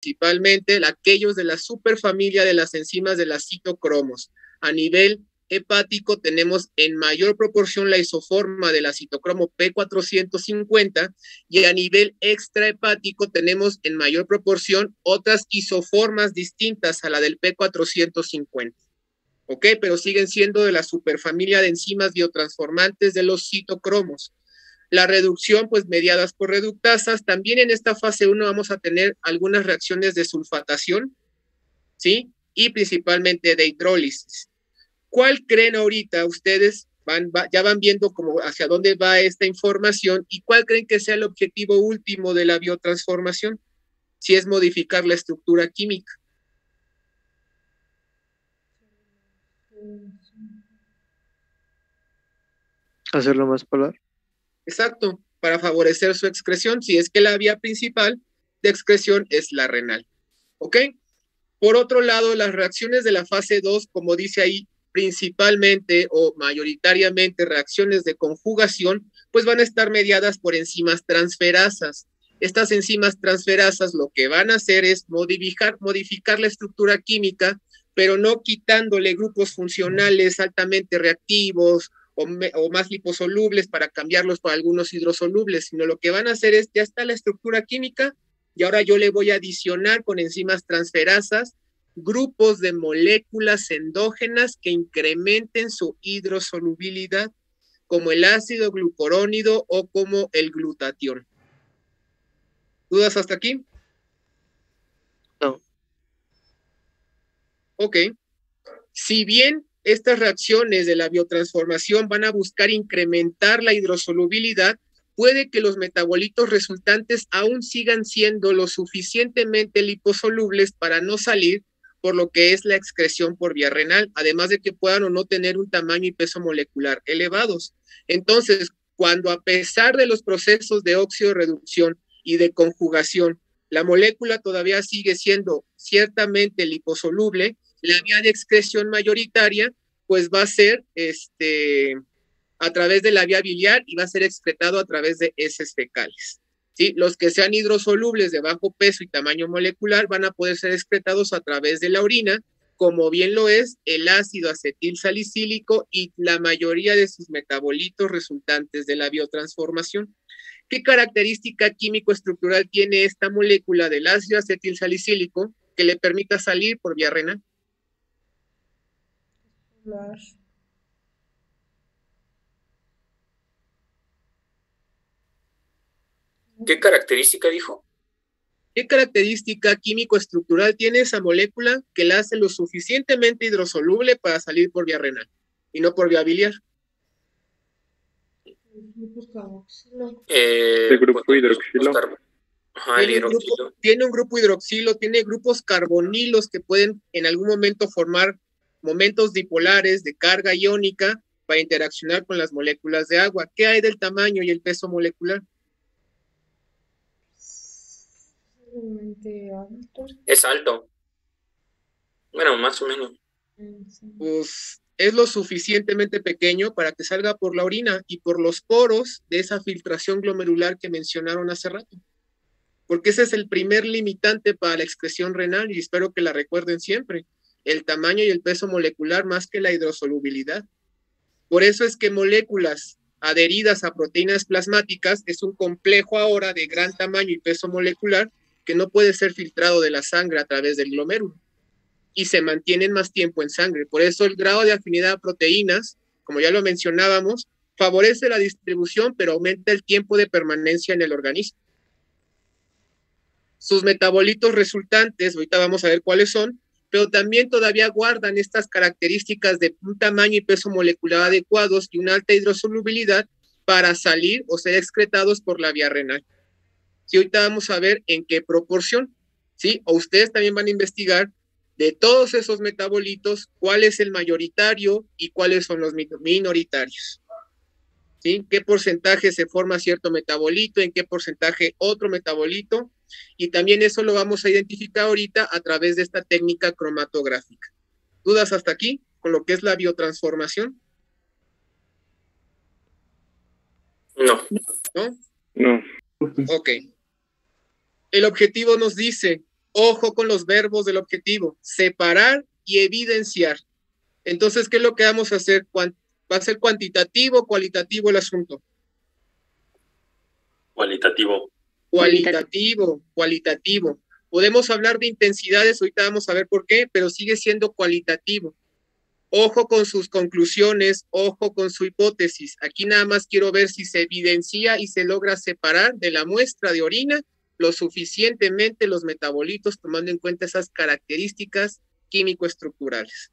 principalmente aquellos de la superfamilia de las enzimas de las citocromos. A nivel hepático tenemos en mayor proporción la isoforma de la citocromo P450 y a nivel extrahepático tenemos en mayor proporción otras isoformas distintas a la del P450. ¿Ok? Pero siguen siendo de la superfamilia de enzimas biotransformantes de los citocromos. La reducción, pues mediadas por reductasas. También en esta fase 1 vamos a tener algunas reacciones de sulfatación, ¿sí? Y principalmente de hidrólisis. ¿Cuál creen ahorita ustedes? Ya van viendo como hacia dónde va esta información y cuál creen que sea el objetivo último de la biotransformación, si es modificar la estructura química. Hacerlo más polar. Exacto, para favorecer su excreción, si es que la vía principal de excreción es la renal. ¿Ok? Por otro lado, las reacciones de la fase 2, como dice ahí, principalmente o mayoritariamente reacciones de conjugación, pues van a estar mediadas por enzimas transferasas. Estas enzimas transferasas lo que van a hacer es modificar la estructura química, pero no quitándole grupos funcionales altamente reactivos o más liposolubles para cambiarlos por algunos hidrosolubles, sino lo que van a hacer es, ya está la estructura química, y ahora yo le voy a adicionar con enzimas transferasas grupos de moléculas endógenas que incrementen su hidrosolubilidad, como el ácido glucurónido o como el glutatión. ¿Dudas hasta aquí? No. Ok. Si bien estas reacciones de la biotransformación van a buscar incrementar la hidrosolubilidad, puede que los metabolitos resultantes aún sigan siendo lo suficientemente liposolubles para no salir por lo que es la excreción por vía renal, además de que puedan o no tener un tamaño y peso molecular elevados. Entonces, cuando a pesar de los procesos de óxido-reducción y de conjugación, la molécula todavía sigue siendo ciertamente liposoluble, la vía de excreción mayoritaria pues va a ser a través de la vía biliar y va a ser excretado a través de heces fecales. ¿Sí? Los que sean hidrosolubles de bajo peso y tamaño molecular van a poder ser excretados a través de la orina, como bien lo es el ácido acetil salicílico y la mayoría de sus metabolitos resultantes de la biotransformación. ¿Qué característica químico-estructural tiene esta molécula del ácido acetil salicílico que le permita salir por vía renal? ¿Qué característica dijo? ¿Qué característica químico-estructural tiene esa molécula que la hace lo suficientemente hidrosoluble para salir por vía renal y no por vía biliar? El grupo hidroxilo. Ajá, el hidroxilo. Tiene un grupo hidroxilo, tiene grupos carbonilos que pueden en algún momento formar momentos dipolares de carga iónica para interaccionar con las moléculas de agua. ¿Qué hay del tamaño y el peso molecular? Es alto. Bueno, más o menos. Pues es lo suficientemente pequeño para que salga por la orina y por los poros de esa filtración glomerular que mencionaron hace rato. Porque ese es el primer limitante para la excreción renal y espero que la recuerden siempre. El tamaño y el peso molecular más que la hidrosolubilidad. Por eso es que moléculas adheridas a proteínas plasmáticas es un complejo ahora de gran tamaño y peso molecular que no puede ser filtrado de la sangre a través del glomérulo y se mantienen más tiempo en sangre. Por eso el grado de afinidad a proteínas, como ya lo mencionábamos, favorece la distribución, pero aumenta el tiempo de permanencia en el organismo. Sus metabolitos resultantes, ahorita vamos a ver cuáles son, pero también todavía guardan estas características de un tamaño y peso molecular adecuados y una alta hidrosolubilidad para salir o ser excretados por la vía renal. Y ahorita vamos a ver en qué proporción, ¿sí? O ustedes también van a investigar de todos esos metabolitos, cuál es el mayoritario y cuáles son los minoritarios. ¿Sí? ¿Qué porcentaje se forma cierto metabolito? ¿En qué porcentaje otro metabolito? Y también eso lo vamos a identificar ahorita a través de esta técnica cromatográfica. ¿Dudas hasta aquí con lo que es la biotransformación? No. ¿No? No. Ok. El objetivo nos dice Ojo con los verbos del objetivo, separar y evidenciar. Entonces, ¿qué es lo que vamos a hacer? ¿Va a ser cuantitativo o cualitativo el asunto? Cualitativo. Cualitativo. Podemos hablar de intensidades, ahorita vamos a ver por qué, pero sigue siendo cualitativo. Ojo con sus conclusiones, ojo con su hipótesis. Aquí nada más quiero ver si se evidencia y se logra separar de la muestra de orina lo suficientemente los metabolitos, tomando en cuenta esas características químico-estructurales.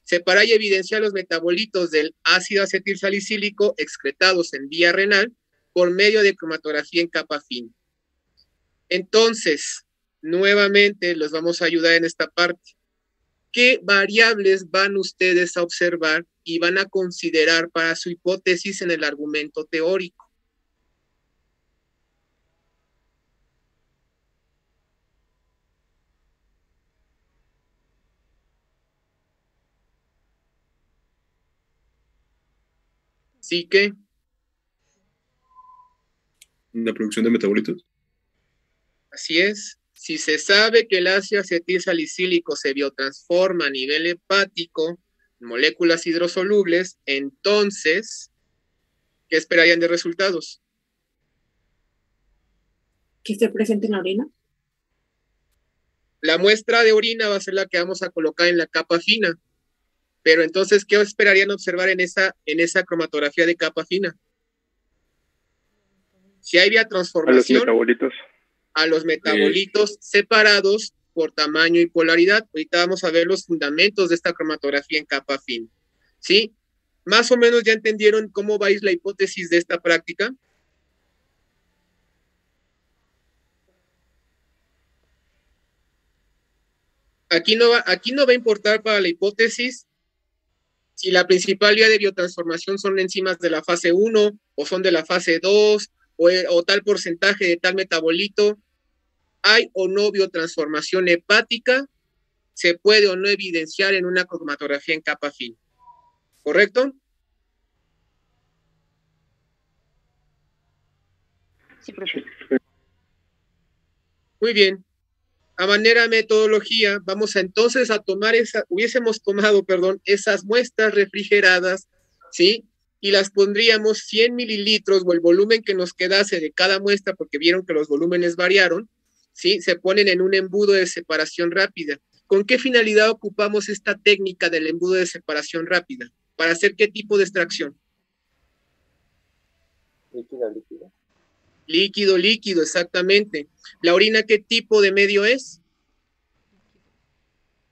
Separar y evidenciar los metabolitos del ácido acetilsalicílico excretados en vía renal por medio de cromatografía en capa fina. Entonces, nuevamente los vamos a ayudar en esta parte. ¿Qué variables van ustedes a observar y van a considerar para su hipótesis en el argumento teórico? ¿Sí que? La producción de metabolitos. Así es. Si se sabe que el ácido acetilsalicílico se biotransforma a nivel hepático en moléculas hidrosolubles, entonces, ¿qué esperarían de resultados? ¿Que esté presente en la orina? La muestra de orina va a ser la que vamos a colocar en la capa fina. Pero entonces, ¿qué esperarían observar en esa cromatografía de capa fina? Si hay biotransformación, a los metabolitos separados por tamaño y polaridad. Ahorita vamos a ver los fundamentos de esta cromatografía en capa fina. ¿Sí? Más o menos ya entendieron cómo va a ir la hipótesis de esta práctica. Aquí no va a importar para la hipótesis si la principal vía de biotransformación son enzimas de la fase 1 o son de la fase 2 o tal porcentaje de tal metabolito. ¿Hay o no biotransformación hepática? ¿Se puede o no evidenciar en una cromatografía en capa fina? ¿Correcto? Sí, profe. Muy bien. A manera de metodología, vamos entonces a tomar hubiésemos tomado esas muestras refrigeradas, ¿sí? Y las pondríamos 100 mililitros o el volumen que nos quedase de cada muestra, porque vieron que los volúmenes variaron, ¿sí? Se ponen en un embudo de separación rápida. ¿Con qué finalidad ocupamos esta técnica del embudo de separación rápida? ¿Para hacer qué tipo de extracción? Líquido, exactamente. ¿La orina qué tipo de medio es?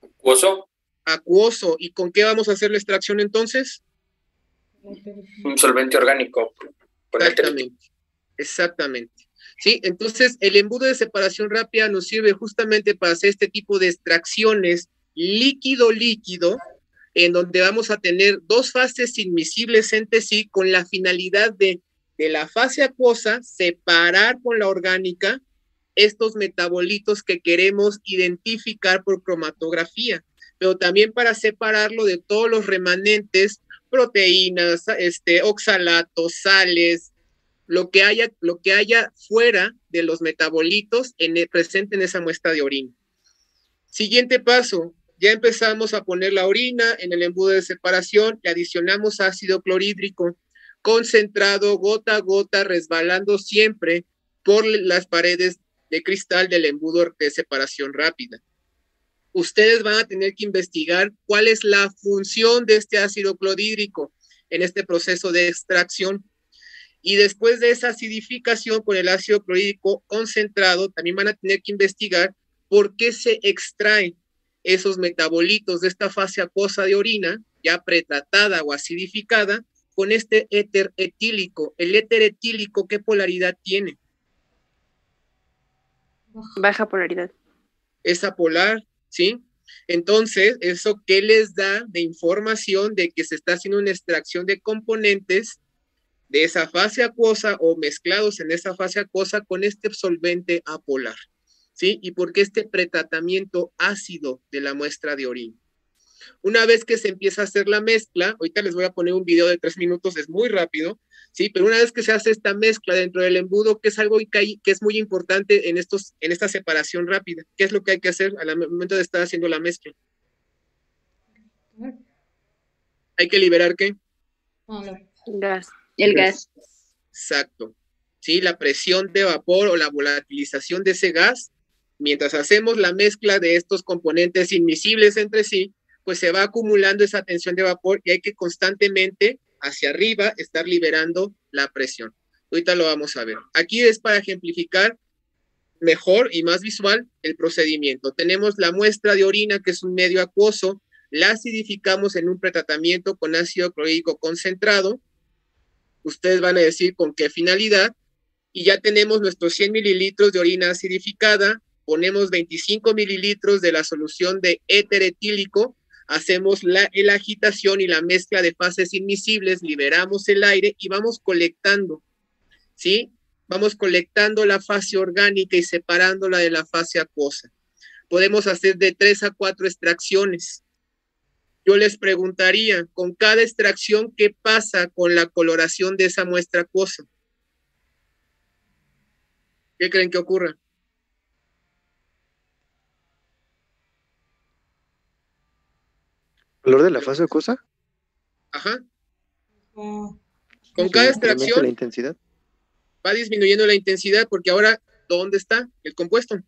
Acuoso. Acuoso. ¿Y con qué vamos a hacer la extracción entonces? Un solvente orgánico. Exactamente. ¿Sí? Entonces, el embudo de separación rápida nos sirve justamente para hacer este tipo de extracciones líquido-líquido, en donde vamos a tener dos fases inmiscibles entre sí con la finalidad de la fase acuosa separar con la orgánica estos metabolitos que queremos identificar por cromatografía, pero también para separarlo de todos los remanentes, proteínas, oxalatos, sales, lo que haya fuera de los metabolitos presente en esa muestra de orina. Siguiente paso, ya empezamos a poner la orina en el embudo de separación, le adicionamos ácido clorhídrico concentrado gota a gota, resbalando siempre por las paredes de cristal del embudo de separación rápida. Ustedes van a tener que investigar cuál es la función de este ácido clorhídrico en este proceso de extracción. Y después de esa acidificación con el ácido clorhídrico concentrado, también van a tener que investigar por qué se extraen esos metabolitos de esta fase acuosa de orina, ya pretratada o acidificada, con este éter etílico. El éter etílico, ¿qué polaridad tiene? Baja polaridad. Es apolar, ¿sí? Entonces, ¿eso qué les da de información de que se está haciendo una extracción de componentes de esa fase acuosa o mezclados en esa fase acuosa con este solvente apolar? ¿Sí? Y por qué este pretratamiento ácido de la muestra de orina. Una vez que se empieza a hacer la mezcla, ahorita les voy a poner un video de 3 minutos, es muy rápido, ¿sí? Pero una vez que se hace esta mezcla dentro del embudo, que es algo que es muy importante en esta separación rápida, ¿qué es lo que hay que hacer al momento de estar haciendo la mezcla? Hay que liberar ¿qué? Gas. El gas. Exacto. ¿Sí? La presión de vapor o la volatilización de ese gas, mientras hacemos la mezcla de estos componentes inmiscibles entre sí, pues se va acumulando esa tensión de vapor y hay que constantemente hacia arriba estar liberando la presión. Ahorita lo vamos a ver. Aquí es para ejemplificar mejor y más visual el procedimiento. Tenemos la muestra de orina, que es un medio acuoso, la acidificamos en un pretratamiento con ácido clorhídrico concentrado. Ustedes van a decir con qué finalidad, y ya tenemos nuestros 100 mililitros de orina acidificada, ponemos 25 mililitros de la solución de éter etílico, hacemos la agitación y la mezcla de fases inmiscibles, liberamos el aire y vamos colectando, ¿sí? Vamos colectando la fase orgánica y separándola de la fase acuosa. Podemos hacer de 3 a 4 extracciones. Yo les preguntaría, con cada extracción, ¿qué pasa con la coloración de esa muestra acuosa? ¿Qué creen que ocurra? ¿Color de la fase acuosa? Ajá. Con cada extracción la intensidad. va disminuyendo la intensidad porque ahora, ¿dónde está el compuesto?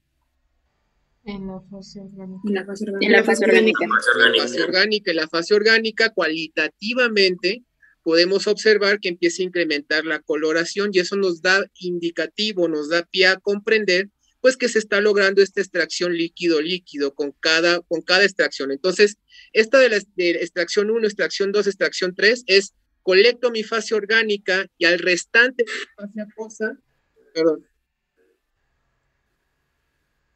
En la fase orgánica. En la fase orgánica. La fase orgánica. En la fase orgánica, cualitativamente, podemos observar que empieza a incrementar la coloración y eso nos da indicativo, nos da pie a comprender pues que se está logrando esta extracción líquido-líquido con cada extracción. Entonces, esta de extracción 1, extracción 2, extracción 3 es colecto mi fase orgánica y al restante de mi fase acuosa,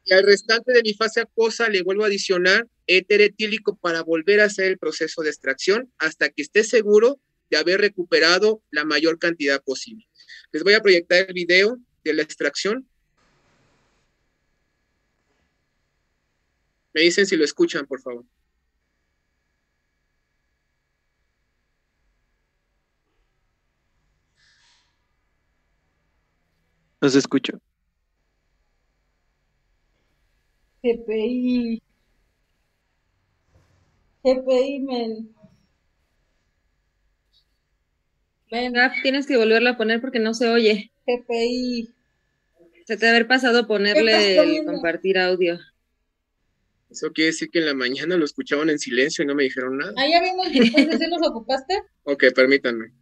y al restante de mi fase acuosa le vuelvo a adicionar éter etílico para volver a hacer el proceso de extracción hasta que esté seguro de haber recuperado la mayor cantidad posible. Les voy a proyectar el video de la extracción. Me dicen si lo escuchan, por favor. No se escucha. GPI, men. Venga, tienes que volverlo a poner porque no se oye. GPI. Se te debe haber pasado ponerle el compartir audio. Eso quiere decir que en la mañana lo escuchaban en silencio y no me dijeron nada. Ah, ya vimos, después de los ocupaste. Ok, permítanme.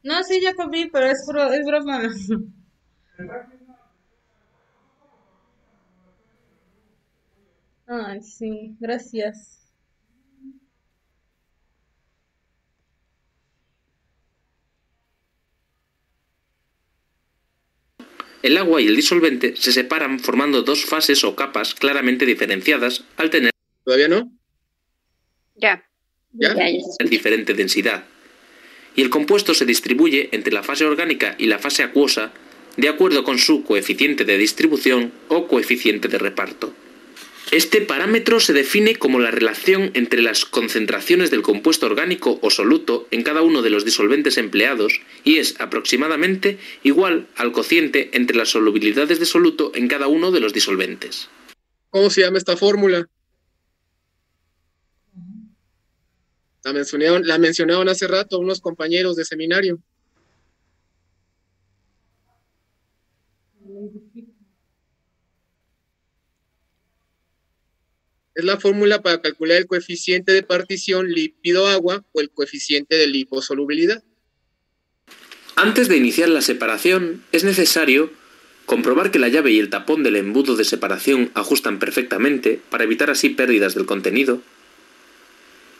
No, sí, ya comí, pero es broma. Ay, sí, gracias. El agua y el disolvente se separan formando dos fases o capas claramente diferenciadas al tener ¿Todavía no? Ya. ¿Ya? diferente densidad. Y el compuesto se distribuye entre la fase orgánica y la fase acuosa de acuerdo con su coeficiente de distribución o coeficiente de reparto. Este parámetro se define como la relación entre las concentraciones del compuesto orgánico o soluto en cada uno de los disolventes empleados y es aproximadamente igual al cociente entre las solubilidades de soluto en cada uno de los disolventes. ¿Cómo se llama esta fórmula? La mencionaron hace rato unos compañeros de seminario. Es la fórmula para calcular el coeficiente de partición lípido-agua o el coeficiente de liposolubilidad. Antes de iniciar la separación, es necesario comprobar que la llave y el tapón del embudo de separación ajustan perfectamente para evitar así pérdidas del contenido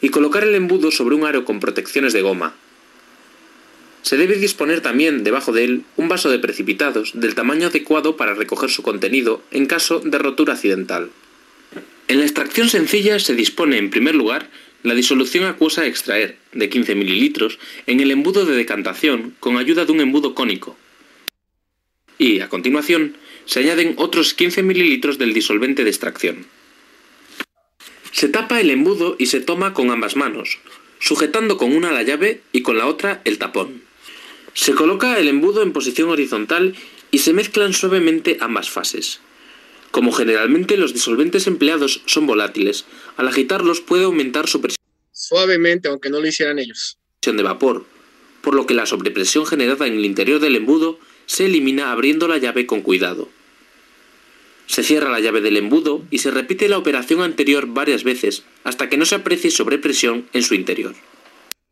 y colocar el embudo sobre un aro con protecciones de goma. Se debe disponer también debajo de él un vaso de precipitados del tamaño adecuado para recoger su contenido en caso de rotura accidental. En la extracción sencilla se dispone en primer lugar la disolución acuosa a extraer, de 15 mililitros, en el embudo de decantación con ayuda de un embudo cónico. Y, a continuación, se añaden otros 15 mililitros del disolvente de extracción. Se tapa el embudo y se toma con ambas manos, sujetando con una la llave y con la otra el tapón. Se coloca el embudo en posición horizontal y se mezclan suavemente ambas fases. Como generalmente los disolventes empleados son volátiles, al agitarlos puede aumentar su presión Suavemente, aunque no lo hicieran ellos. de vapor, por lo que la sobrepresión generada en el interior del embudo se elimina abriendo la llave con cuidado. Se cierra la llave del embudo y se repite la operación anterior varias veces hasta que no se aprecie sobrepresión en su interior.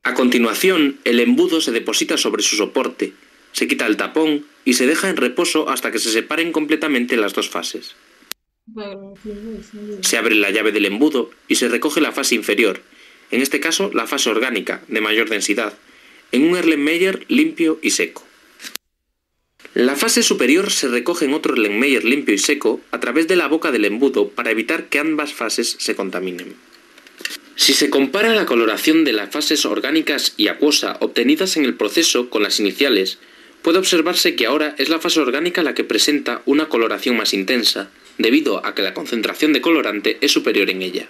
A continuación, el embudo se deposita sobre su soporte, se quita el tapón y se deja en reposo hasta que se separen completamente las dos fases. Se abre la llave del embudo y se recoge la fase inferior, en este caso la fase orgánica, de mayor densidad, en un Erlenmeyer limpio y seco. La fase superior se recoge en otro Erlenmeyer limpio y seco a través de la boca del embudo para evitar que ambas fases se contaminen. Si se compara la coloración de las fases orgánicas y acuosa obtenidas en el proceso con las iniciales, puede observarse que ahora es la fase orgánica la que presenta una coloración más intensa, debido a que la concentración de colorante es superior en ella.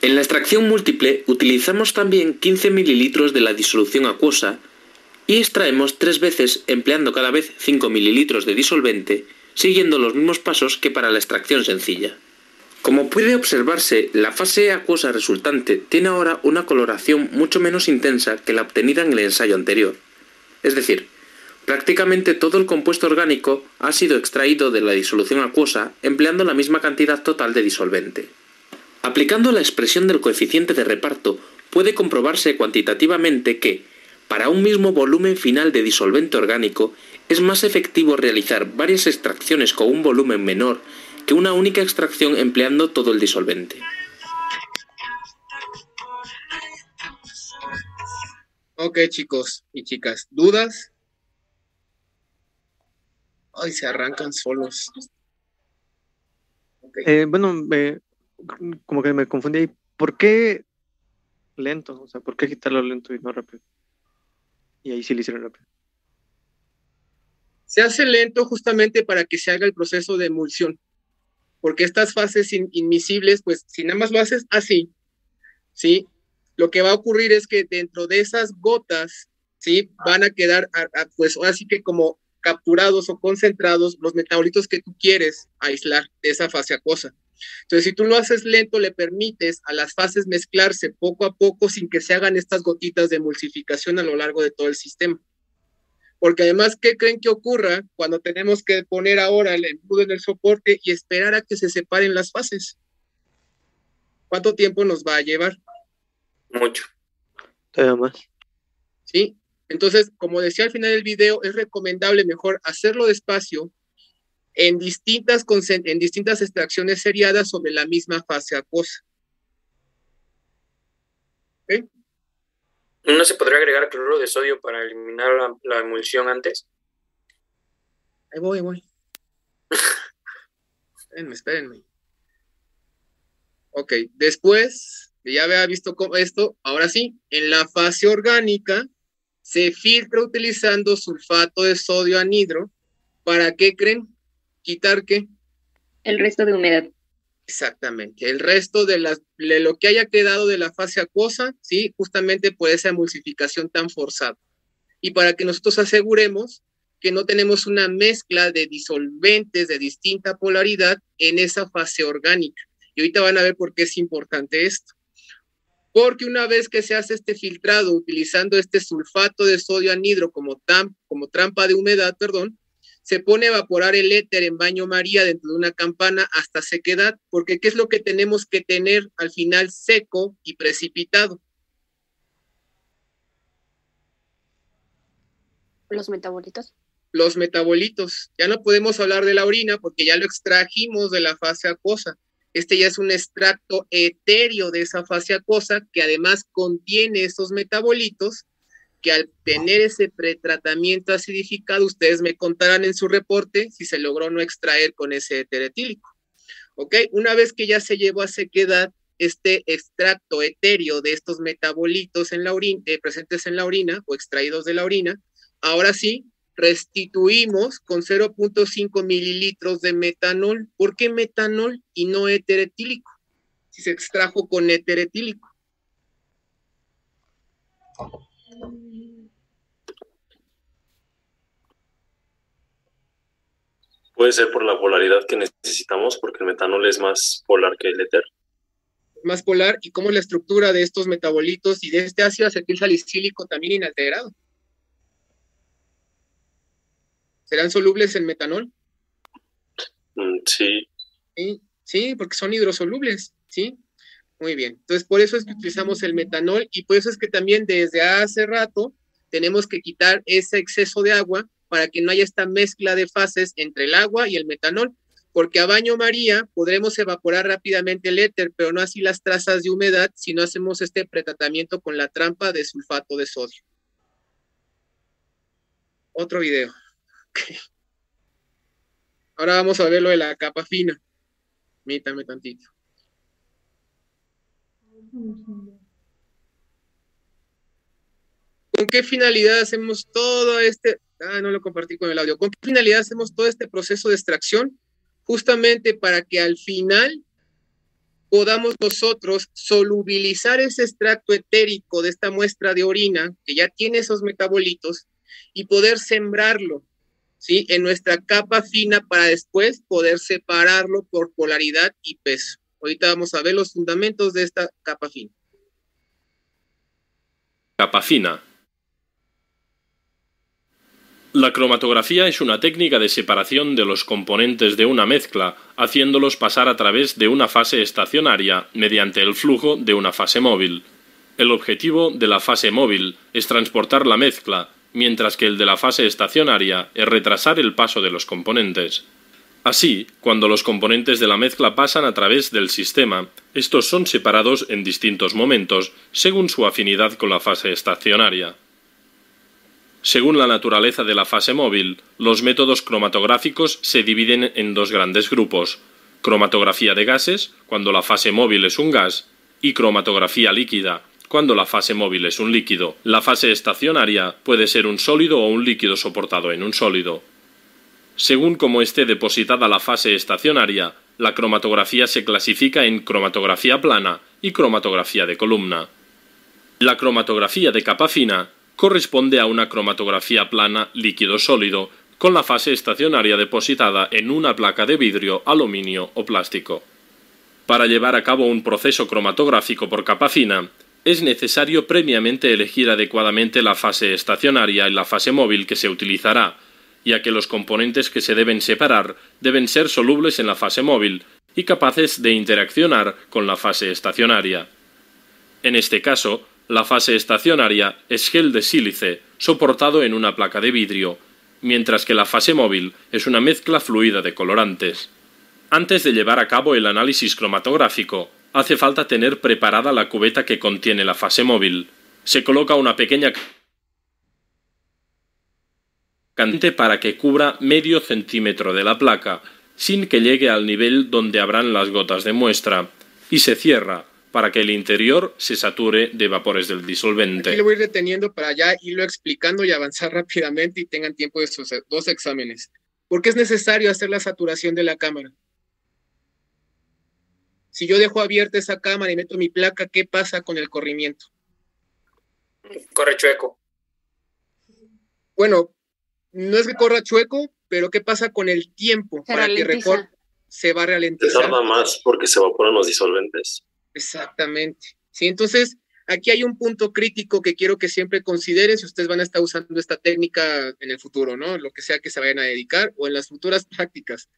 En la extracción múltiple utilizamos también 15 ml de la disolución acuosa y extraemos 3 veces empleando cada vez 5 ml de disolvente, siguiendo los mismos pasos que para la extracción sencilla. Como puede observarse, la fase acuosa resultante tiene ahora una coloración mucho menos intensa que la obtenida en el ensayo anterior. Es decir, prácticamente todo el compuesto orgánico ha sido extraído de la disolución acuosa empleando la misma cantidad total de disolvente. Aplicando la expresión del coeficiente de reparto, puede comprobarse cuantitativamente que, para un mismo volumen final de disolvente orgánico, es más efectivo realizar varias extracciones con un volumen menor que una única extracción empleando todo el disolvente. Ok, chicos y chicas, ¿dudas? Ay, se arrancan solos. Okay. Como que me confundí ahí. ¿Por qué lento? O sea, ¿por qué quitarlo lento y no rápido? Y ahí sí lo hicieron rápido. Se hace lento justamente para que se haga el proceso de emulsión. Porque estas fases inmiscibles, pues si nada más lo haces así, ¿sí? Lo que va a ocurrir es que dentro de esas gotas, ¿sí? Van a quedar, pues ahora sí que como capturados o concentrados los metabolitos que tú quieres aislar de esa fase acuosa. Entonces, si tú lo haces lento, le permites a las fases mezclarse poco a poco sin que se hagan estas gotitas de emulsificación a lo largo de todo el sistema. Porque además, ¿qué creen que ocurra cuando tenemos que poner ahora el embudo en el soporte y esperar a que se separen las fases? ¿Cuánto tiempo nos va a llevar? Mucho. Todavía más. ¿Sí? Entonces, como decía al final del video, es recomendable mejor hacerlo despacio en distintas extracciones seriadas sobre la misma fase acuosa. ¿Okay? ¿No se podría agregar cloruro de sodio para eliminar la emulsión antes? Ahí voy. Espérenme. Ok, después de ya haber visto esto, ahora sí, en la fase orgánica se filtra utilizando sulfato de sodio anhidro. ¿Para qué creen? ¿Quitar qué? El resto de humedad. Exactamente, el resto de lo que haya quedado de la fase acuosa, ¿sí? Justamente por esa emulsificación tan forzada. Y para que nosotros aseguremos que no tenemos una mezcla de disolventes de distinta polaridad en esa fase orgánica. Y ahorita van a ver por qué es importante esto. Porque una vez que se hace este filtrado utilizando este sulfato de sodio anhidro como trampa de humedad, se pone a evaporar el éter en baño María dentro de una campana hasta sequedad, porque ¿qué es lo que tenemos que tener al final seco y precipitado? Los metabolitos. Los metabolitos. Ya no podemos hablar de la orina porque ya lo extrajimos de la fase acuosa. Este ya es un extracto etéreo de esa fase acuosa que además contiene esos metabolitos que al tener ese pretratamiento acidificado, ustedes me contarán en su reporte si se logró no extraer con ese éter etílico. ¿Ok? Una vez que ya se llevó a sequedad este extracto etéreo de estos metabolitos en la orina, presentes en la orina o extraídos de la orina, ahora sí, restituimos con 0.5 mililitros de metanol. ¿Por qué metanol y no éter etílico? si se extrajo con éter etílico. Puede ser por la polaridad que necesitamos, porque el metanol es más polar que el éter. Más polar, y cómo la estructura de estos metabolitos y de este ácido acetil salicílico también inalterado. ¿Serán solubles en metanol? Sí. Sí, porque son hidrosolubles, ¿sí? Muy bien. Entonces, por eso es que utilizamos el metanol y por eso es que también desde hace rato tenemos que quitar ese exceso de agua para que no haya esta mezcla de fases entre el agua y el metanol, porque a baño María podremos evaporar rápidamente el éter, pero no así las trazas de humedad si no hacemos este pretratamiento con la trampa de sulfato de sodio. Otro video. Okay. Ahora vamos a ver lo de la capa fina. Permítame tantito. ¿Con qué finalidad hacemos todo este... no lo compartí con el audio. ¿Con qué finalidad hacemos todo este proceso de extracción? Justamente para que al final podamos nosotros solubilizar ese extracto etérico de esta muestra de orina, que ya tiene esos metabolitos, y poder sembrarlo, ¿sí?, en nuestra capa fina para después poder separarlo por polaridad y peso. Ahorita vamos a ver los fundamentos de esta capa fina. Capa fina. La cromatografía es una técnica de separación de los componentes de una mezcla, haciéndolos pasar a través de una fase estacionaria mediante el flujo de una fase móvil. El objetivo de la fase móvil es transportar la mezcla, mientras que el de la fase estacionaria es retrasar el paso de los componentes. Así, cuando los componentes de la mezcla pasan a través del sistema, estos son separados en distintos momentos, según su afinidad con la fase estacionaria. Según la naturaleza de la fase móvil, los métodos cromatográficos se dividen en dos grandes grupos: cromatografía de gases, cuando la fase móvil es un gas, y cromatografía líquida, cuando la fase móvil es un líquido. La fase estacionaria puede ser un sólido o un líquido soportado en un sólido. Según cómo esté depositada la fase estacionaria, la cromatografía se clasifica en cromatografía plana y cromatografía de columna. La cromatografía de capa fina corresponde a una cromatografía plana líquido-sólido con la fase estacionaria depositada en una placa de vidrio, aluminio o plástico. Para llevar a cabo un proceso cromatográfico por capa fina, es necesario previamente elegir adecuadamente la fase estacionaria y la fase móvil que se utilizará, ya que los componentes que se deben separar deben ser solubles en la fase móvil y capaces de interaccionar con la fase estacionaria. En este caso, la fase estacionaria es gel de sílice soportado en una placa de vidrio, mientras que la fase móvil es una mezcla fluida de colorantes. Antes de llevar a cabo el análisis cromatográfico, hace falta tener preparada la cubeta que contiene la fase móvil. Se coloca una pequeña cantidad para que cubra medio centímetro de la placa, sin que llegue al nivel donde habrán las gotas de muestra, y se cierra para que el interior se sature de vapores del disolvente. Aquí lo voy a ir deteniendo para ya irlo explicando y avanzar rápidamente y tengan tiempo de sus dos exámenes. ¿Por qué es necesario hacer la saturación de la cámara? Si yo dejo abierta esa cámara y meto mi placa, ¿qué pasa con el corrimiento? Corre chueco. Bueno, no es que corra chueco, pero ¿qué pasa con el tiempo? Se para que se va a Se ralentizar. tarda más porque se evaporan los disolventes. Exactamente. Sí, entonces aquí hay un punto crítico que quiero que siempre consideren si ustedes van a estar usando esta técnica en el futuro, ¿no? Lo que sea que se vayan a dedicar o en las futuras prácticas.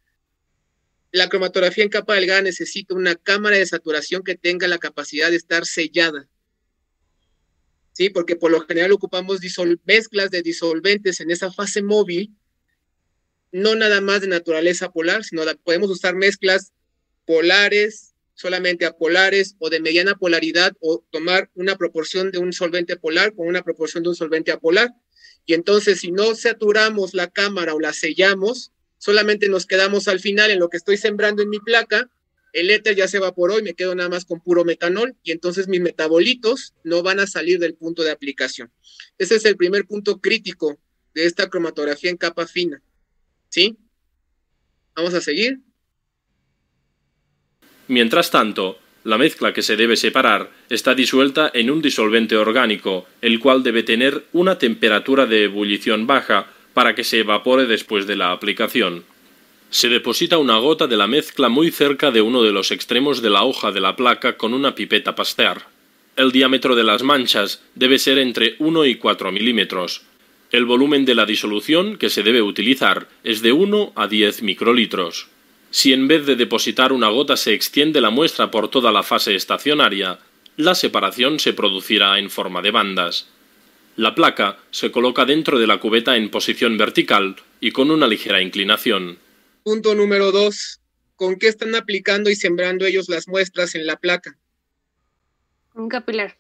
La cromatografía en capa delgada necesita una cámara de saturación que tenga la capacidad de estar sellada. ¿Sí? Porque por lo general ocupamos mezclas de disolventes en esa fase móvil, no nada más de naturaleza polar, sino podemos usar mezclas polares, solamente apolares o de mediana polaridad, o tomar una proporción de un solvente polar con una proporción de un solvente apolar. Y entonces, si no saturamos la cámara o la sellamos, solamente nos quedamos al final en lo que estoy sembrando en mi placa, el éter ya se evaporó y me quedo nada más con puro metanol, y entonces mis metabolitos no van a salir del punto de aplicación. Ese es el primer punto crítico de esta cromatografía en capa fina. ¿Sí? Vamos a seguir. Mientras tanto, La mezcla que se debe separar está disuelta en un disolvente orgánico, el cual debe tener una temperatura de ebullición baja para que se evapore después de la aplicación. Se deposita una gota de la mezcla muy cerca de uno de los extremos de la hoja de la placa con una pipeta Pasteur. El diámetro de las manchas debe ser entre 1 y 4 milímetros. El volumen de la disolución que se debe utilizar es de 1 a 10 microlitros. Si en vez de depositar una gota se extiende la muestra por toda la fase estacionaria, la separación se producirá en forma de bandas. La placa se coloca dentro de la cubeta en posición vertical y con una ligera inclinación. Punto número 2. ¿Con qué están aplicando y sembrando ellos las muestras en la placa? Un capilar.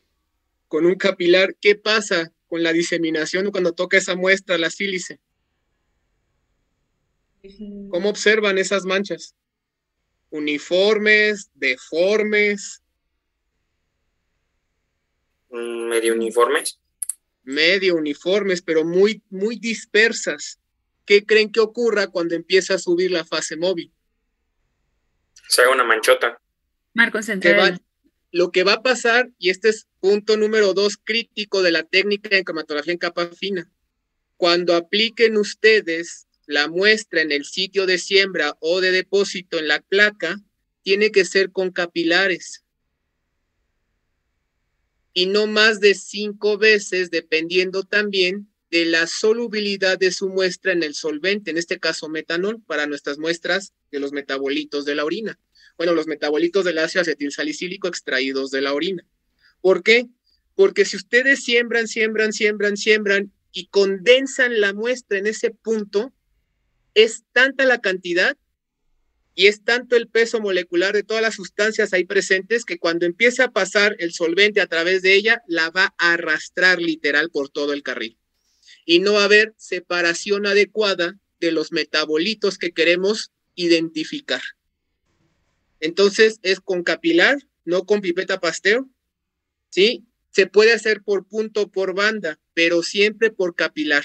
Con un capilar. ¿Qué pasa con la diseminación cuando toca esa muestra la sílice? ¿Cómo observan esas manchas? ¿Uniformes? ¿Deformes? Medio uniformes. Medio uniformes, pero muy, muy dispersas. ¿Qué creen que ocurra cuando empieza a subir la fase móvil? Se haga una manchota. Marco central. Lo que va a pasar, y este es punto número 2 crítico de la técnica de cromatografía en capa fina, cuando apliquen ustedes la muestra en el sitio de siembra o de depósito en la placa, tiene que ser con capilares. Y no más de 5 veces, dependiendo también de la solubilidad de su muestra en el solvente, en este caso metanol, para nuestras muestras de los metabolitos de la orina. Bueno, los metabolitos del ácido acetilsalicílico extraídos de la orina. ¿Por qué? Porque si ustedes siembran y condensan la muestra en ese punto, es tanta la cantidad y es tanto el peso molecular de todas las sustancias ahí presentes que cuando empiece a pasar el solvente a través de ella, la va a arrastrar literal por todo el carril. Y no va a haber separación adecuada de los metabolitos que queremos identificar. Entonces, es con capilar, no con pipeta Pasteur, ¿sí? Se puede hacer por punto, por banda, pero siempre por capilar.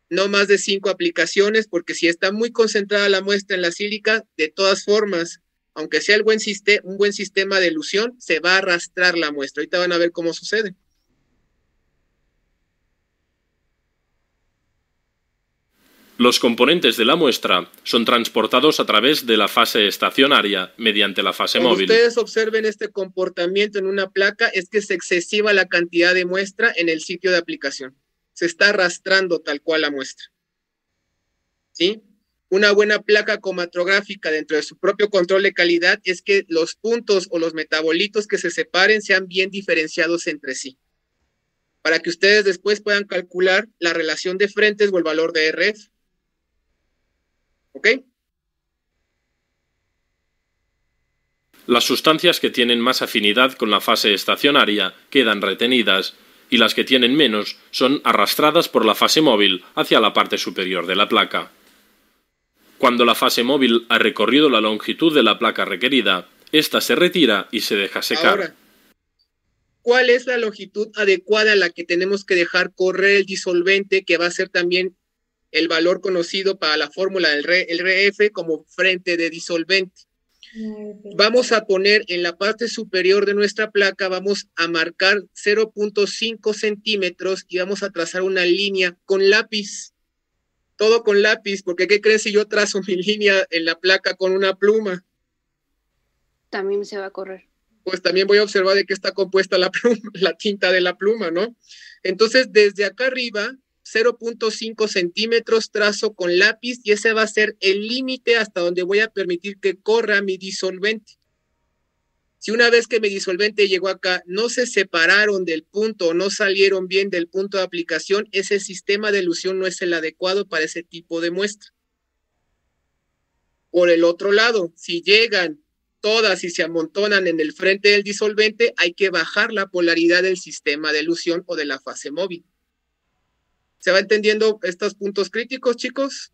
No más de 5 aplicaciones, porque si está muy concentrada la muestra en la sílica, de todas formas, aunque sea un buen sistema de elusión, se va a arrastrar la muestra. Ahorita van a ver cómo sucede. Los componentes de la muestra son transportados a través de la fase estacionaria mediante la fase Cuando móvil. ustedes observen este comportamiento en una placa, es que es excesiva la cantidad de muestra en el sitio de aplicación. Se está arrastrando tal cual la muestra. ¿Sí? Una buena placa cromatográfica dentro de su propio control de calidad es que los puntos o los metabolitos que se separen sean bien diferenciados entre sí, para que ustedes después puedan calcular la relación de frentes o el valor de RF. ¿Ok? Las sustancias que tienen más afinidad con la fase estacionaria quedan retenidas y las que tienen menos son arrastradas por la fase móvil hacia la parte superior de la placa. Cuando la fase móvil ha recorrido la longitud de la placa requerida, ésta se retira y se deja secar. Ahora, ¿cuál es la longitud adecuada a la que tenemos que dejar correr el disolvente, que va a ser también el valor conocido para la fórmula del RF como frente de disolvente? Vamos a poner en la parte superior de nuestra placa, vamos a marcar 0.5 centímetros y vamos a trazar una línea con lápiz. Todo con lápiz, porque ¿qué creen si yo trazo mi línea en la placa con una pluma? También se va a correr. Pues también voy a observar de qué está compuesta la pluma, la tinta de la pluma, ¿no? Entonces, desde acá arriba, 0.5 centímetros trazo con lápiz y ese va a ser el límite hasta donde voy a permitir que corra mi disolvente. Si una vez que mi disolvente llegó acá, no se separaron del punto o no salieron bien del punto de aplicación, ese sistema de elusión no es el adecuado para ese tipo de muestra. Por el otro lado, si llegan todas y se amontonan en el frente del disolvente, hay que bajar la polaridad del sistema de elusión o de la fase móvil. ¿Se va entendiendo estos puntos críticos, chicos?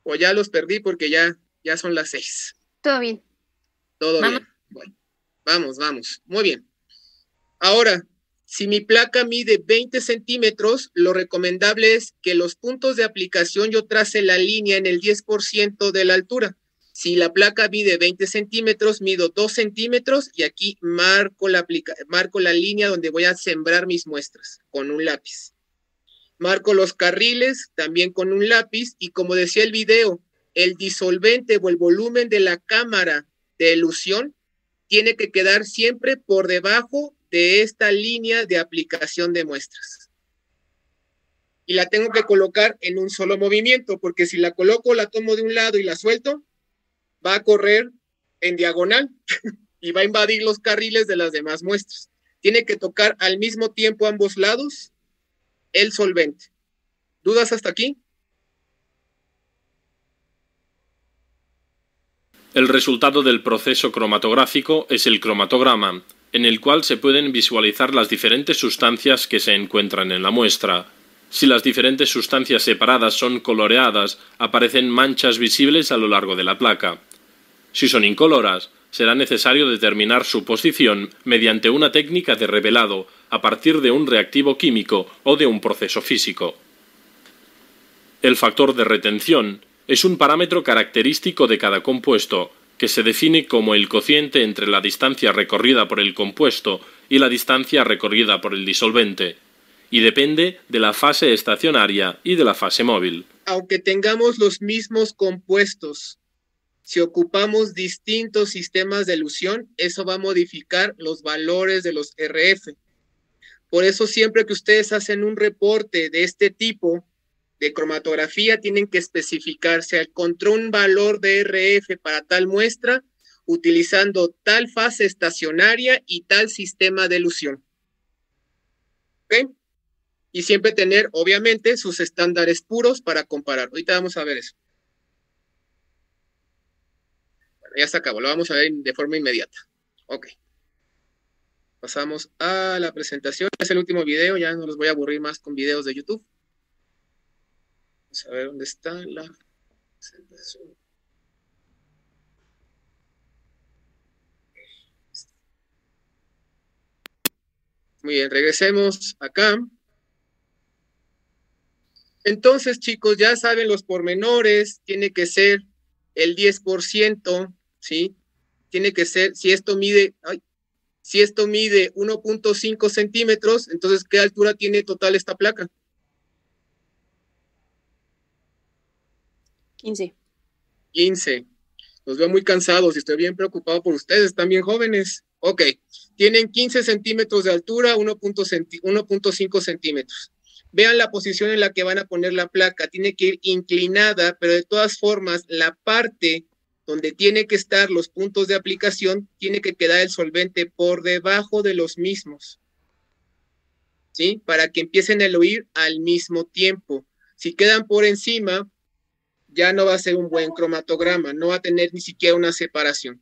¿O ya los perdí porque ya son las 6? Todo bien. Todo bien. Bueno, vamos. Muy bien. Ahora, si mi placa mide 20 centímetros, lo recomendable es que los puntos de aplicación yo trace la línea en el 10% de la altura. Si la placa mide 20 centímetros, mido 2 centímetros y aquí marco la línea donde voy a sembrar mis muestras con un lápiz. Marco los carriles también con un lápiz y como decía el video, el disolvente o el volumen de la cámara de elusión tiene que quedar siempre por debajo de esta línea de aplicación de muestras. Y la tengo que colocar en un solo movimiento, porque si la coloco, la tomo de un lado y la suelto, va a correr en diagonal y va a invadir los carriles de las demás muestras. Tiene que tocar al mismo tiempo ambos lados el solvente. ¿Dudas hasta aquí? El resultado del proceso cromatográfico es el cromatograma, en el cual se pueden visualizar las diferentes sustancias que se encuentran en la muestra. Si las diferentes sustancias separadas son coloreadas, aparecen manchas visibles a lo largo de la placa. Si son incoloras, será necesario determinar su posición mediante una técnica de revelado a partir de un reactivo químico o de un proceso físico. El factor de retención es un parámetro característico de cada compuesto, que se define como el cociente entre la distancia recorrida por el compuesto y la distancia recorrida por el disolvente, y depende de la fase estacionaria y de la fase móvil. Aunque tengamos los mismos compuestos, si ocupamos distintos sistemas de elusión, eso va a modificar los valores de los RF. Por eso siempre que ustedes hacen un reporte de este tipo de cromatografía, tienen que especificar, se encontró un valor de RF para tal muestra, utilizando tal fase estacionaria y tal sistema de elusión. ¿Ok? Y siempre tener, obviamente, sus estándares puros para comparar. Ahorita vamos a ver eso. Bueno, ya se acabó, lo vamos a ver de forma inmediata. Ok. Pasamos a la presentación. Es el último video, ya no los voy a aburrir más con videos de YouTube. Vamos a ver dónde está la presentación. Muy bien, regresemos acá. Entonces, chicos, ya saben los pormenores, tiene que ser el 10%, ¿sí? Tiene que ser, si esto mide 1.5 centímetros, entonces, ¿qué altura tiene total esta placa? 15. 15. Los veo muy cansados y estoy bien preocupado por ustedes, están bien jóvenes. Ok, tienen 15 centímetros de altura, 1.5 centímetros. Vean la posición en la que van a poner la placa, tiene que ir inclinada, pero de todas formas, la parte donde tiene que estar los puntos de aplicación, tiene que quedar el solvente por debajo de los mismos, ¿sí? Para que empiecen a eluir al mismo tiempo. Si quedan por encima, ya no va a ser un buen cromatograma, no va a tener ni siquiera una separación.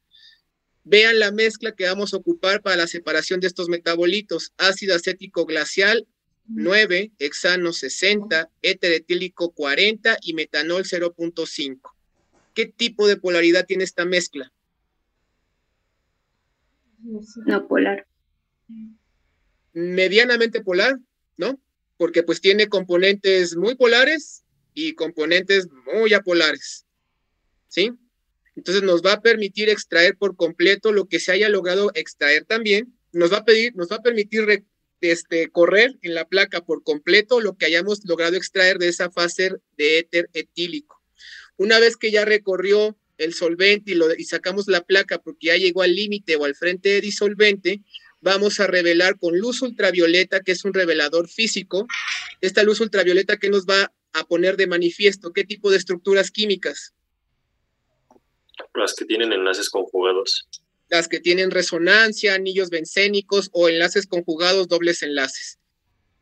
Vean la mezcla que vamos a ocupar para la separación de estos metabolitos. Ácido acético glacial 9, hexano 60, éter etílico 40 y metanol 0.5. ¿Qué tipo de polaridad tiene esta mezcla? No polar. Medianamente polar, ¿no? Porque pues tiene componentes muy polares y componentes muy apolares, ¿sí? Entonces nos va a permitir extraer por completo lo que se haya logrado extraer también. Nos va a permitir correr en la placa por completo lo que hayamos logrado extraer de esa fase de éter etílico. Una vez que ya recorrió el solvente y sacamos la placa porque ya llegó al límite o al frente de disolvente, vamos a revelar con luz ultravioleta, que es un revelador físico. Esta luz ultravioleta, ¿qué nos va a poner de manifiesto? ¿Qué tipo de estructuras químicas? Las que tienen enlaces conjugados. Las que tienen resonancia, anillos bencénicos o enlaces conjugados, dobles enlaces.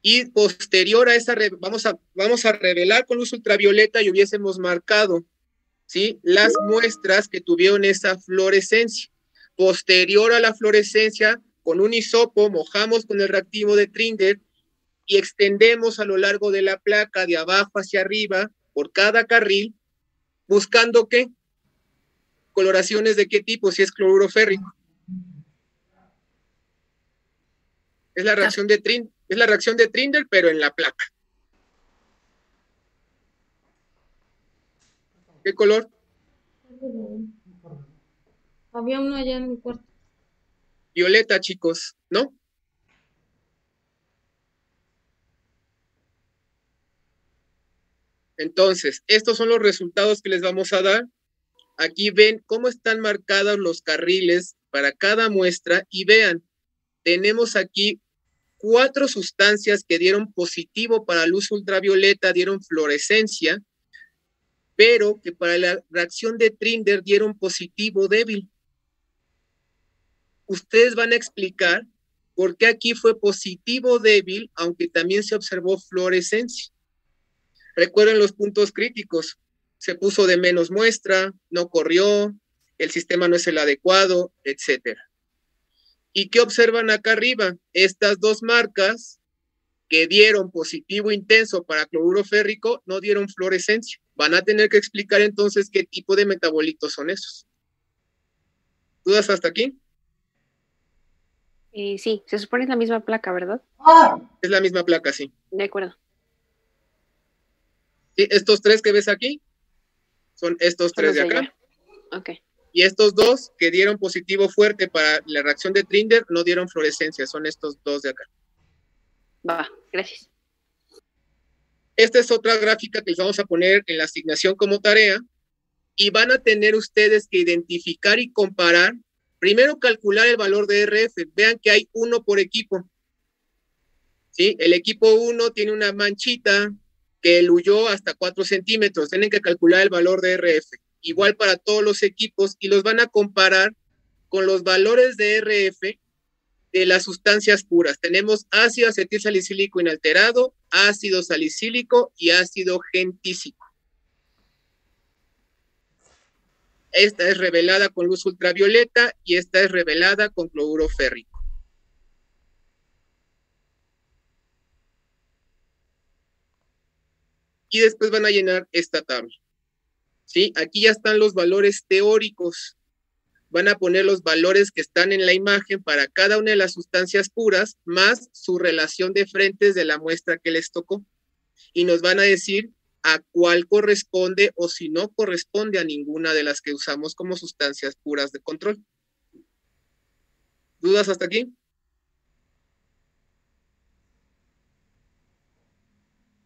Y posterior a esa, vamos a revelar con luz ultravioleta y hubiésemos marcado, ¿sí?, las muestras que tuvieron esa fluorescencia. Posterior a la fluorescencia, con un hisopo, mojamos con el reactivo de Trinder y extendemos a lo largo de la placa, de abajo hacia arriba, por cada carril, buscando ¿qué? Coloraciones de qué tipo, si es cloruro férrico. Es la reacción de Trinder, pero en la placa. ¿Qué color? Había uno allá en mi cuarto. Violeta, chicos, ¿no? Entonces, estos son los resultados que les vamos a dar. Aquí ven cómo están marcados los carriles para cada muestra y vean, tenemos aquí 4 sustancias que dieron positivo para luz ultravioleta, dieron fluorescencia, pero que para la reacción de Trinder dieron positivo débil. Ustedes van a explicar por qué aquí fue positivo débil, aunque también se observó fluorescencia. Recuerden los puntos críticos. Se puso de menos muestra, no corrió, el sistema no es el adecuado, etcétera. ¿Y qué observan acá arriba? Estas 2 marcas que dieron positivo intenso para cloruro férrico no dieron fluorescencia. Van a tener que explicar entonces qué tipo de metabolitos son esos. ¿Dudas hasta aquí? Sí, se supone es la misma placa, ¿verdad? Es la misma placa, sí. De acuerdo. Sí, estos 3 que ves aquí son estos 3 de acá. Ok. Y estos 2 que dieron positivo fuerte para la reacción de Trinder no dieron fluorescencia, son estos 2 de acá. Va, gracias. Esta es otra gráfica que les vamos a poner en la asignación como tarea y van a tener ustedes que identificar y comparar. Primero calcular el valor de RF. Vean que hay 1 por equipo. ¿Sí? El equipo 1 tiene una manchita que eluyó hasta 4 centímetros. Tienen que calcular el valor de RF. Igual para todos los equipos y los van a comparar con los valores de RF de las sustancias puras. Tenemos ácido acetil salicílico inalterado, ácido salicílico y ácido gentísico. Esta es revelada con luz ultravioleta y esta es revelada con cloruro férrico. Y después van a llenar esta tabla. ¿Sí? Aquí ya están los valores teóricos. Van a poner los valores que están en la imagen para cada una de las sustancias puras, más su relación de frentes de la muestra que les tocó. Y nos van a decir a cuál corresponde o si no corresponde a ninguna de las que usamos como sustancias puras de control. ¿Dudas hasta aquí?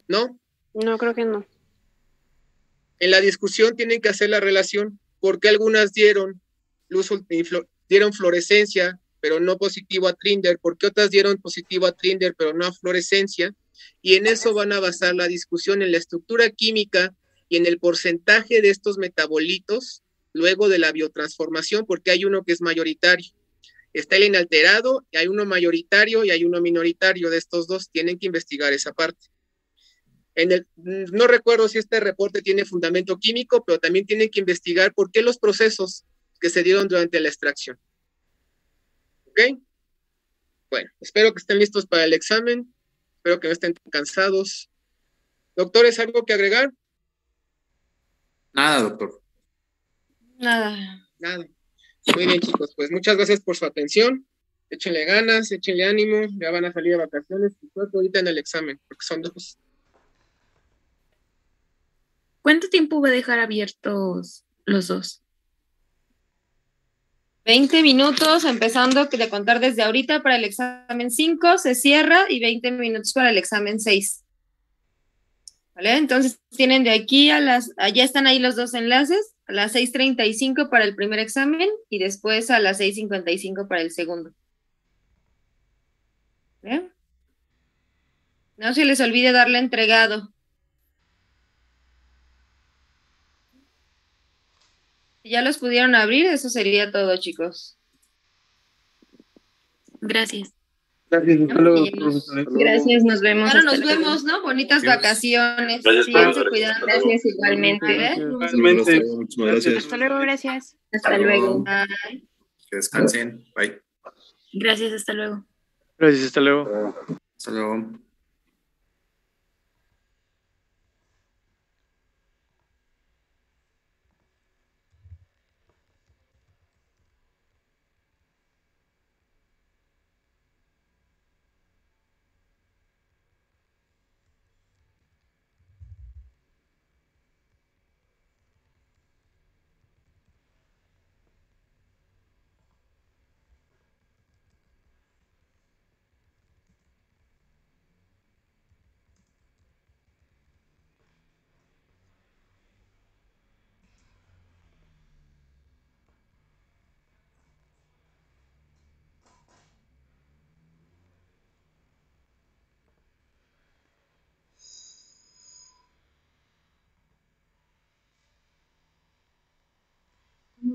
¿No? No, creo que no. En la discusión tienen que hacer la relación. ¿Por qué algunas dieron fluorescencia, pero no positivo a Trinder? ¿Por qué otras dieron positivo a Trinder, pero no a fluorescencia? Y en eso van a basar la discusión, en la estructura química y en el porcentaje de estos metabolitos luego de la biotransformación, porque hay uno que es mayoritario. Está el inalterado, y hay uno mayoritario y hay uno minoritario de estos 2. Tienen que investigar esa parte. No recuerdo si este reporte tiene fundamento químico, pero también tienen que investigar por qué los procesos que se dieron durante la extracción. ¿Ok? Bueno, espero que estén listos para el examen. Espero que no estén cansados. Doctores, ¿algo que agregar? Nada, doctor. Nada. Nada. Muy bien, chicos. Pues muchas gracias por su atención. Échenle ganas, échenle ánimo. Ya van a salir de vacaciones. Y suerte ahorita en el examen, porque son 2. ¿Cuánto tiempo va a dejar abiertos los 2? 20 minutos, empezando de contar desde ahorita para el examen 5, se cierra, y 20 minutos para el examen 6. ¿Vale? Entonces tienen de aquí allá están ahí los 2 enlaces, a las 6:35 para el primer examen y después a las 6:55 para el segundo. ¿Vale? No se les olvide darle entregado. Si ya los pudieron abrir, eso sería todo, chicos. Gracias. Gracias, hasta luego. Gracias, nos vemos. Ahora nos vemos, ¿no? Bonitas vacaciones. Gracias, Síganse profesor. cuidando. Gracias igualmente. Igualmente. Muchas gracias. Hasta luego, gracias. Hasta luego. Bye. Que descansen. Bye. Gracias, hasta luego. Gracias, hasta luego. Hasta luego.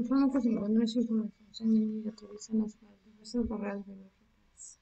fármacos y mecanismos de función y atraviesan las diversas barreras biológicas.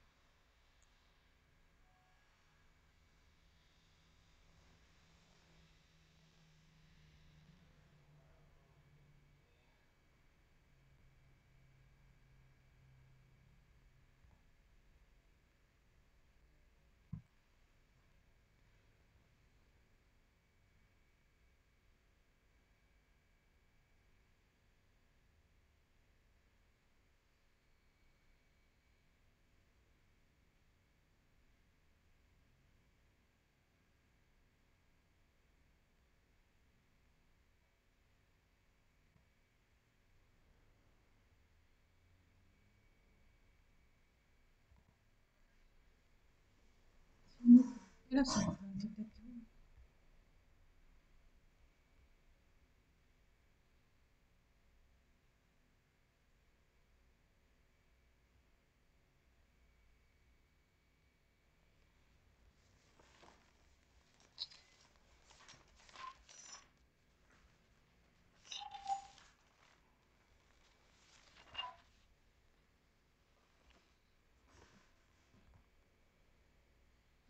Gracias.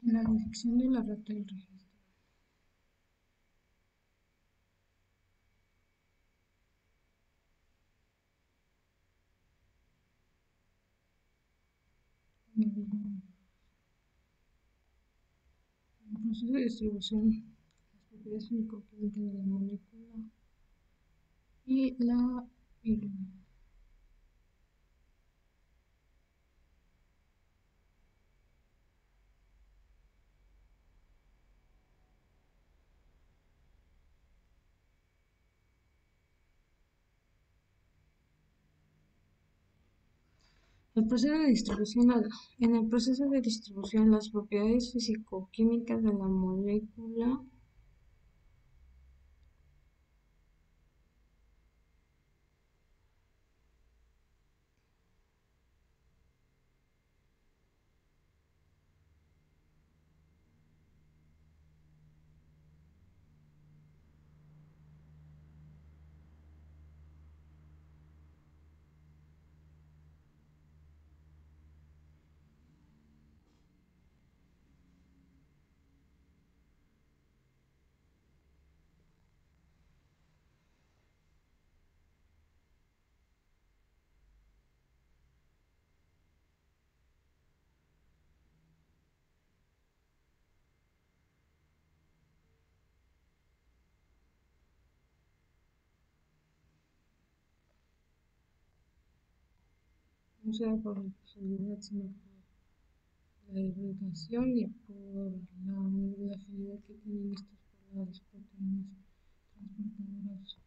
La dirección de la red del registro. El proceso de distribución, las propiedades físico-químicas de la molécula y la iluminación. El proceso de distribución, en el proceso de distribución, las propiedades físico-químicas de la molécula no sea por la posibilidad, sino por la hibridación y por la afinidad que tienen estas por las proteínas transportadoras.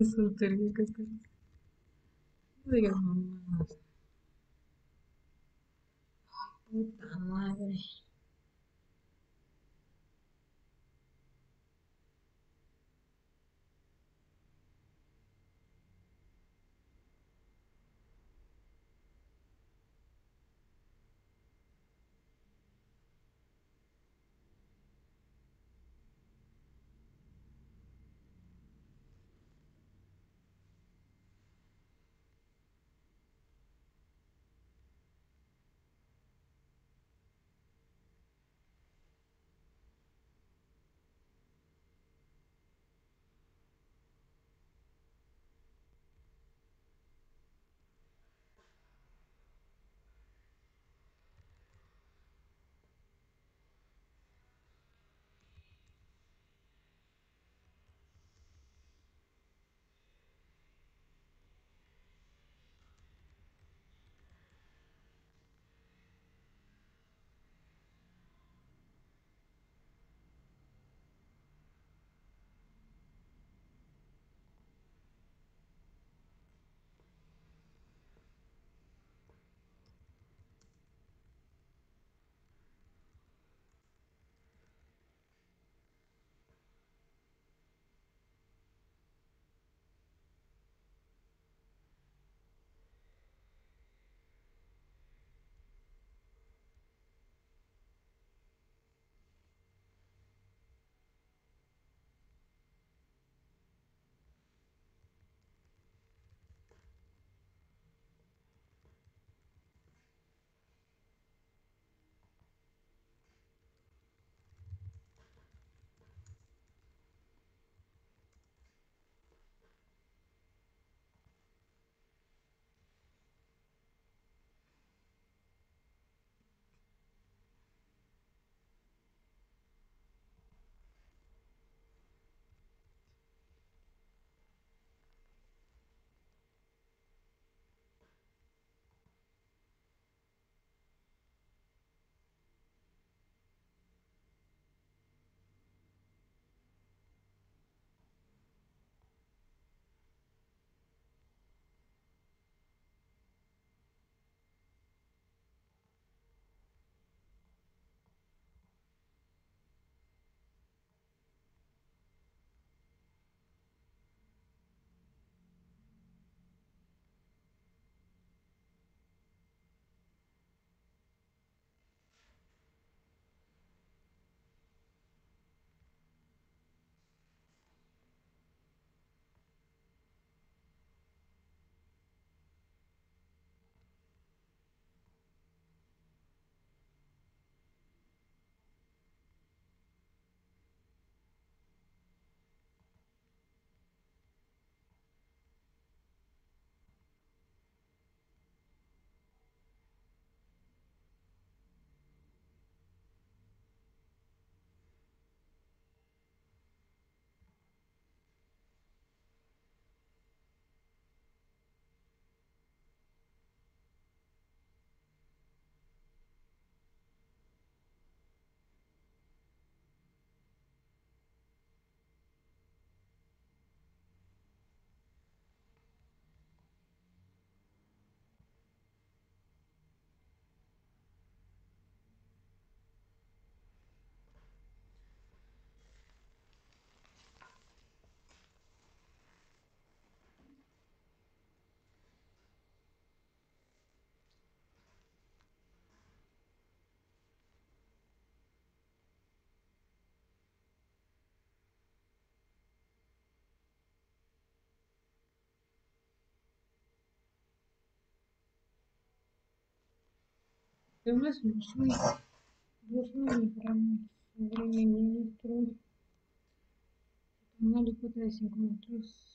Soltería que no digas mamás. Puta madre. De una solución, 2 miligramos sobre mililitro, una alícuota de 5 metros.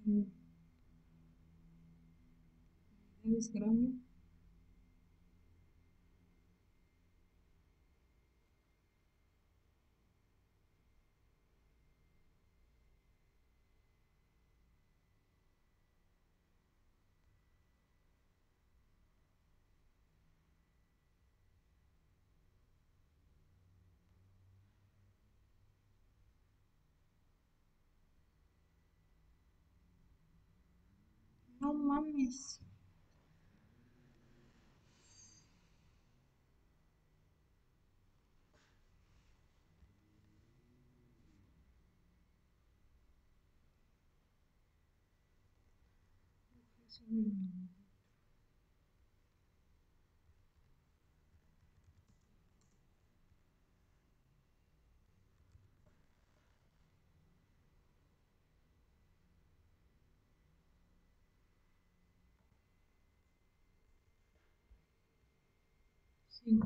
unidades gramo. No mames. Sí.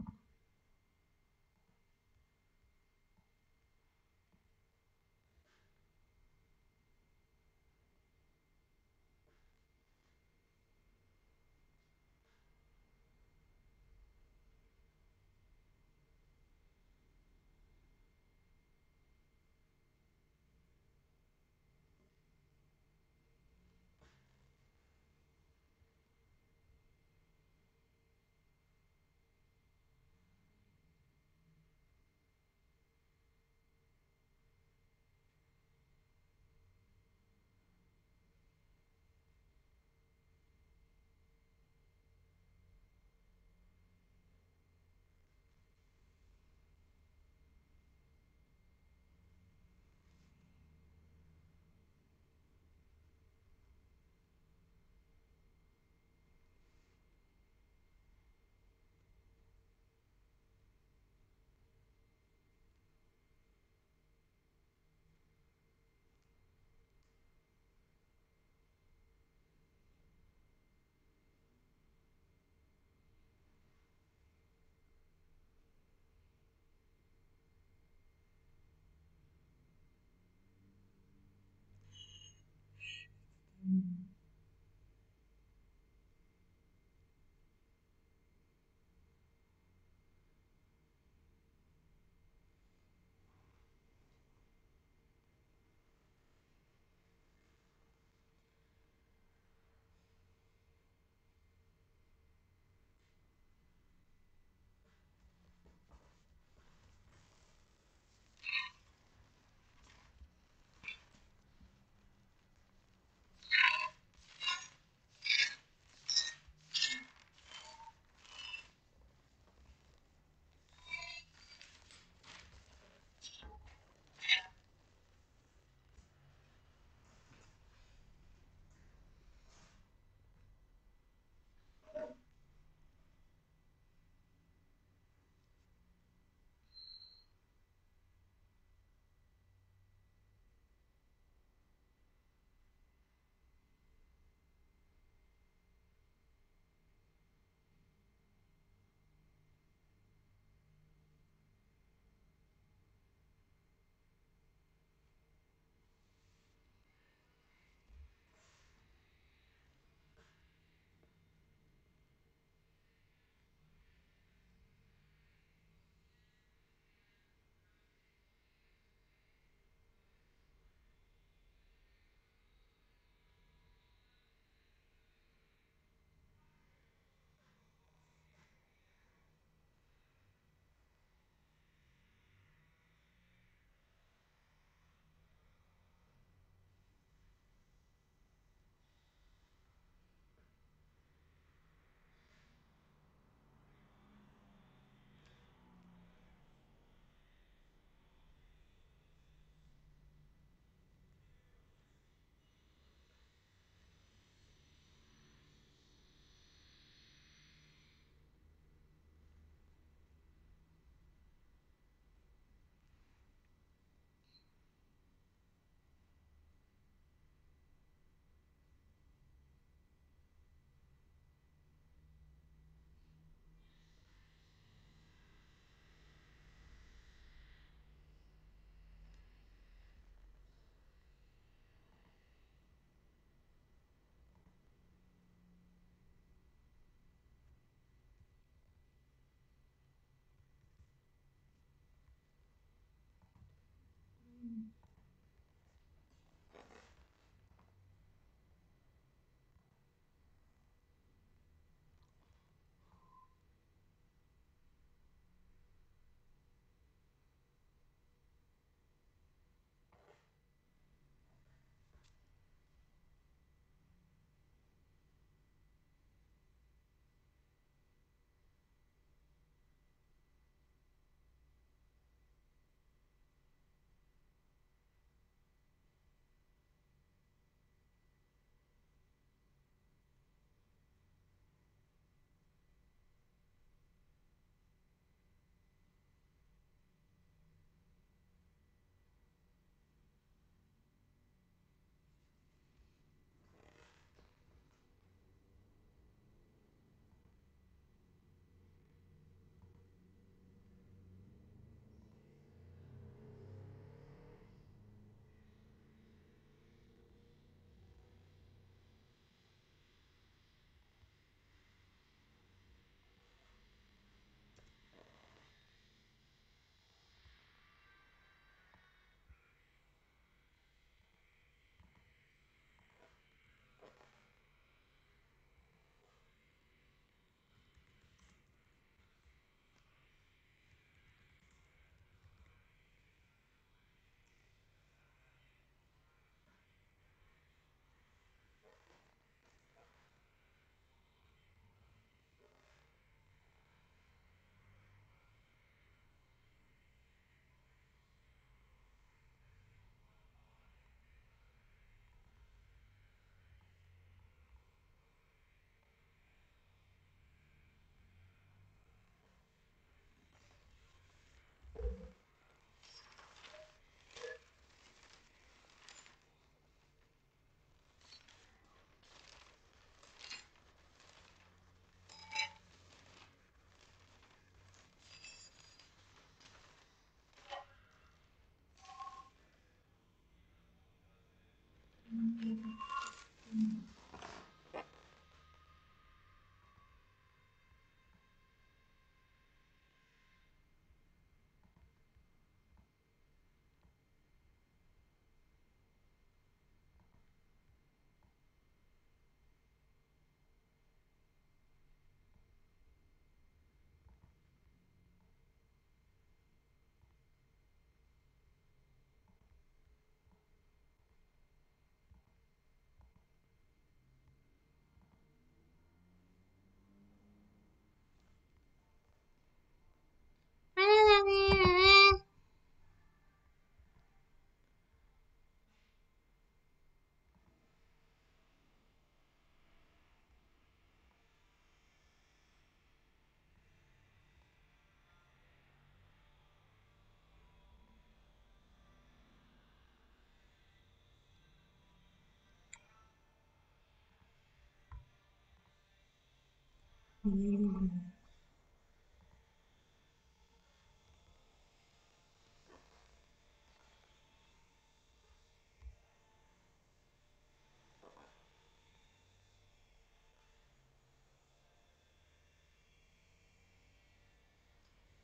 irreducible.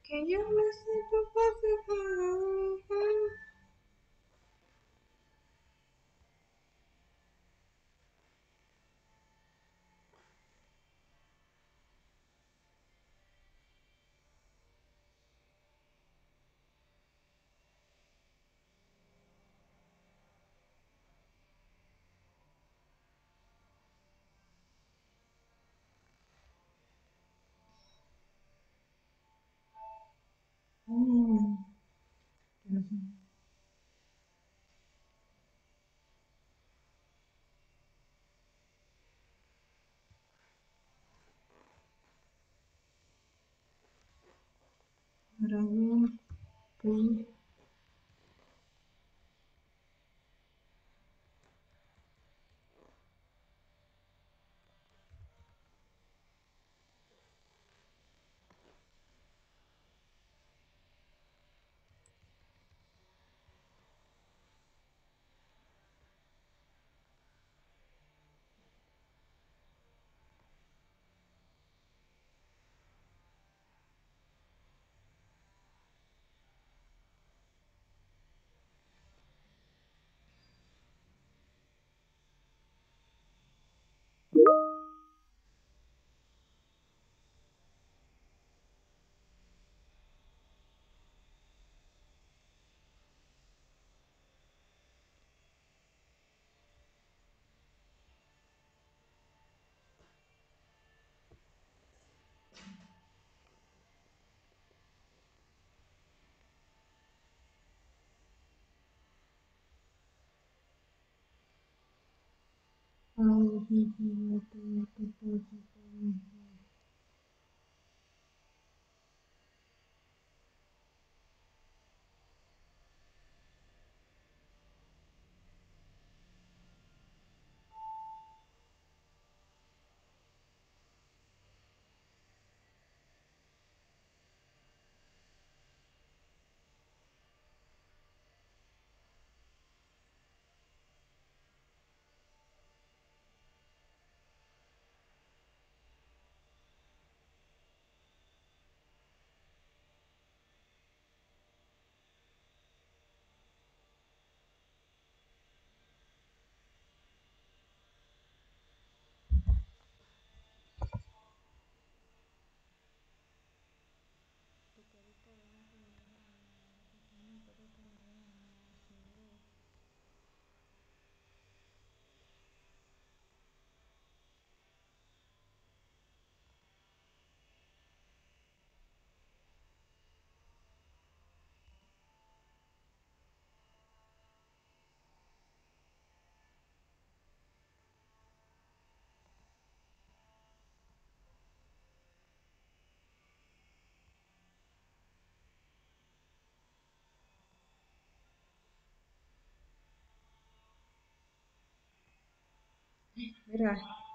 Que yo me siento pacificada. Ahora bien, ok. Mira.